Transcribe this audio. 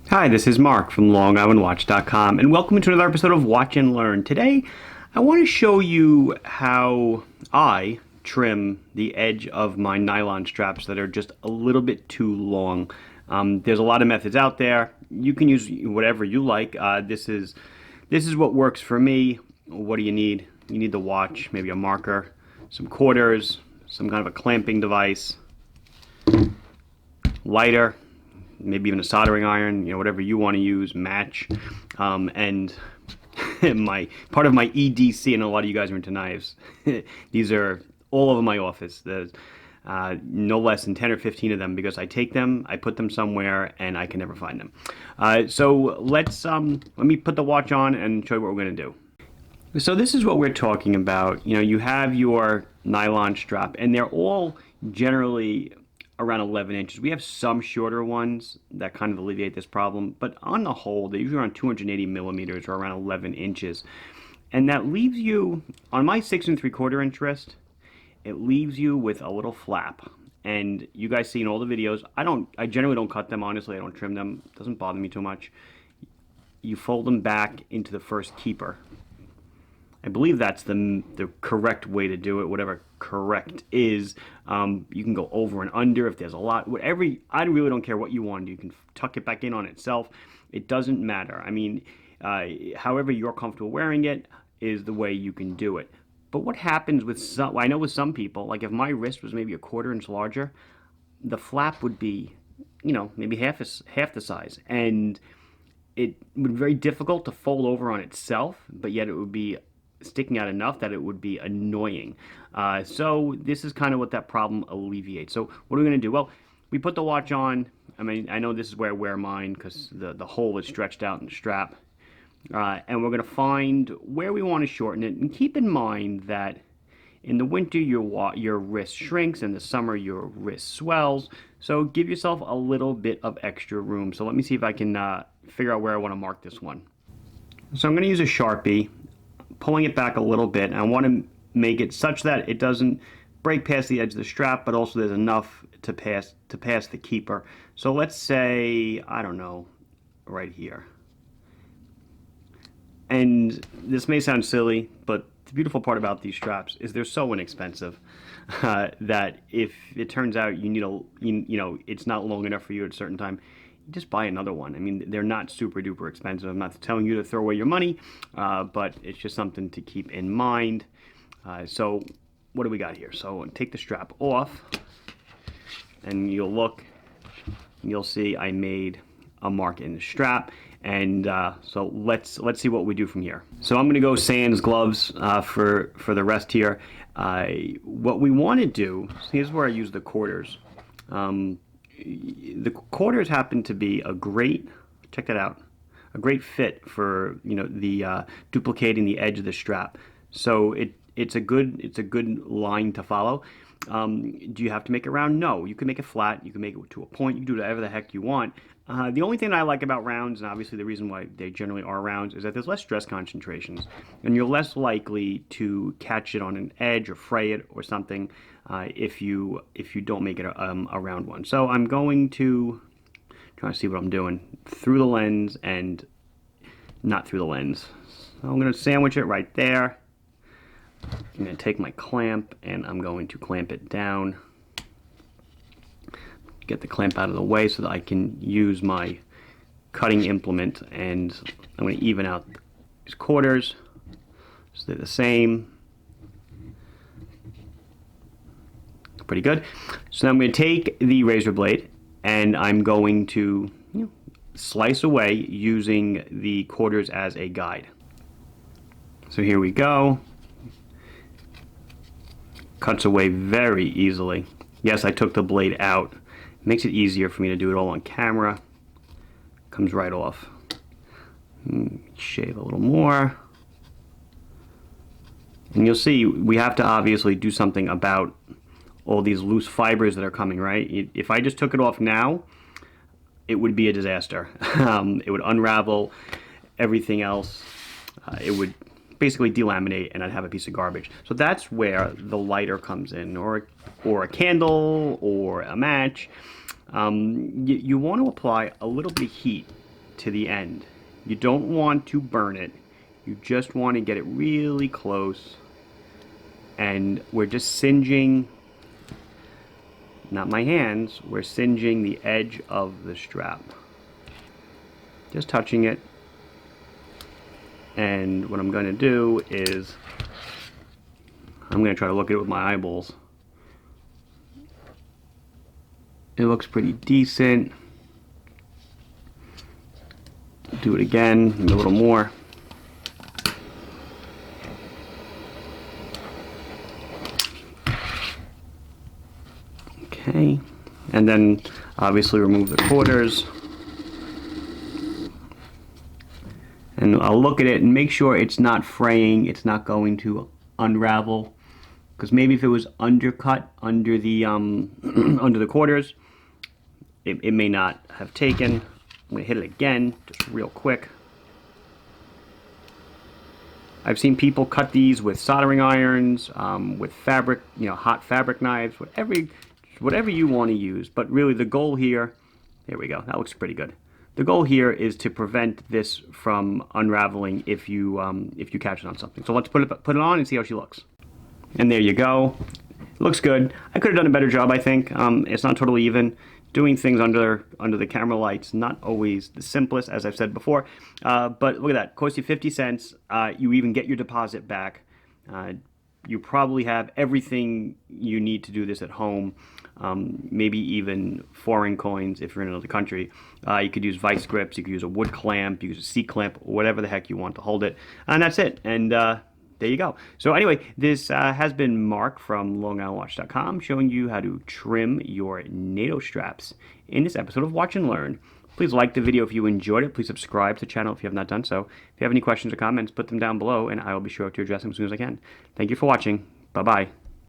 Hi, this is Mark from LongIslandWatch.com, and welcome to another episode of Watch and Learn. Today, I want to show you how I trim the edge of my nylon straps that are just a little bit too long. There's a lot of methods out there. You can use whatever you like. This is what works for me. What do you need? You need the watch, maybe a marker, some quarters, some kind of a clamping device, lighter, maybe even a soldering iron, whatever you want to use, match, and my part of my EDC, and a lot of you guys are into knives. These are all over my office. There's no less than 10 or 15 of them because I take them, I put them somewhere, and I can never find them. So let me put the watch on and show you what we're going to do. So this is what we're talking about. You have your nylon strap, and they're all generally around 11 inches. We have some shorter ones that kind of alleviate this problem, but on the whole, they're usually around 280 millimeters or around 11 inches. And that leaves you, on my 6 3/4 inch wrist, it leaves you with a little flap. And you guys see in all the videos, I generally don't cut them, honestly. I don't trim them. It doesn't bother me too much. You fold them back into the first keeper. I believe that's the correct way to do it, whatever correct is. You can go over and under if there's a lot. I really don't care what you want to do. You can tuck it back in on itself. It doesn't matter. I mean, however you're comfortable wearing it is the way you can do it. But what happens with some, I know with some people, like if my wrist was maybe a 1/4 inch larger, the flap would be, maybe half the size. And it would be very difficult to fold over on itself, but yet it would be sticking out enough that it would be annoying. So this is kind of what that problem alleviates. So what are we going to do? Well, we put the watch on. I mean, I know this is where I wear mine because the hole is stretched out in the strap. And we're going to find where we want to shorten it. And keep in mind that in the winter, your wrist shrinks. In the summer, your wrist swells. So give yourself a little bit of extra room. So let me see if I can figure out where I want to mark this one. So I'm going to use a Sharpie, pulling it back a little bit, and I want to make it such that it doesn't break past the edge of the strap, but also there's enough to pass the keeper. So let's say, I don't know, right here. And this may sound silly, but the beautiful part about these straps is they're so inexpensive that if it turns out you need it's not long enough for you at a certain time, just buy another one. I mean, they're not super duper expensive. I'm not telling you to throw away your money, but it's just something to keep in mind. So what do we got here? So take the strap off, and you'll look, and you'll see I made a mark in the strap. And so let's see what we do from here. So I'm going to go sans gloves for the rest here. What we want to do, here's where I use the quarters. The quarters happen to be check that out, a great fit for the duplicating the edge of the strap. So it's a good line to follow. Do you have to make it round? No, you can make it flat. You can make it to a point. You can do whatever the heck you want. The only thing I like about rounds, and obviously the reason why they generally are rounds, is that there's less stress concentrations, and you're less likely to catch it on an edge or fray it or something if you don't make it a round one. So I'm going to try to see what I'm doing through the lens and not through the lens. So I'm going to sandwich it right there. I'm going to take my clamp and I'm going to clamp it down. Get the clamp out of the way so that I can use my cutting implement, and I'm going to even out these quarters so they're the same. Pretty good. So now I'm going to take the razor blade and I'm going to slice away using the quarters as a guide. So here we go. Cuts away very easily. Yes, I took the blade out. Makes it easier for me to do it all on camera. Comes right off. Shave a little more. And you'll see we have to obviously do something about all these loose fibers that are coming, right? If I just took it off now, it would be a disaster. It would unravel everything else. It would basically delaminate and I'd have a piece of garbage. So that's where the lighter comes in, or a candle or a match. You want to apply a little bit of heat to the end. You don't want to burn it. You just want to get it really close. And we're just singeing, not my hands, we're singeing the edge of the strap. Just touching it. And what I'm going to do is, I'm going to try to look at it with my eyeballs. It looks pretty decent. Do it again, maybe a little more. Okay, and then obviously remove the quarters. And I'll look at it and make sure it's not fraying, it's not going to unravel. Because maybe if it was undercut under the under the quarters, it may not have taken. I'm going to hit it again, just real quick. I've seen people cut these with soldering irons, with fabric, hot fabric knives, whatever you want to use. But really the goal here, there we go, that looks pretty good. The goal here is to prevent this from unraveling if you catch it on something. So let's put it on and see how she looks. And there you go. It looks good. I could have done a better job, I think. It's not totally even. Doing things under the camera light's not always the simplest, as I've said before. But look at that. Cost you 50 cents. You even get your deposit back. You probably have everything you need to do this at home. Maybe even foreign coins if you're in another country. You could use vice grips. You could use a wood clamp. You could use a C-clamp, whatever the heck you want to hold it. And that's it. And there you go. So anyway, this has been Mark from LongIslandWatch.com showing you how to trim your NATO straps in this episode of Watch and Learn. Please like the video if you enjoyed it. Please subscribe to the channel if you have not done so. If you have any questions or comments, put them down below and I will be sure to address them as soon as I can. Thank you for watching. Bye-bye.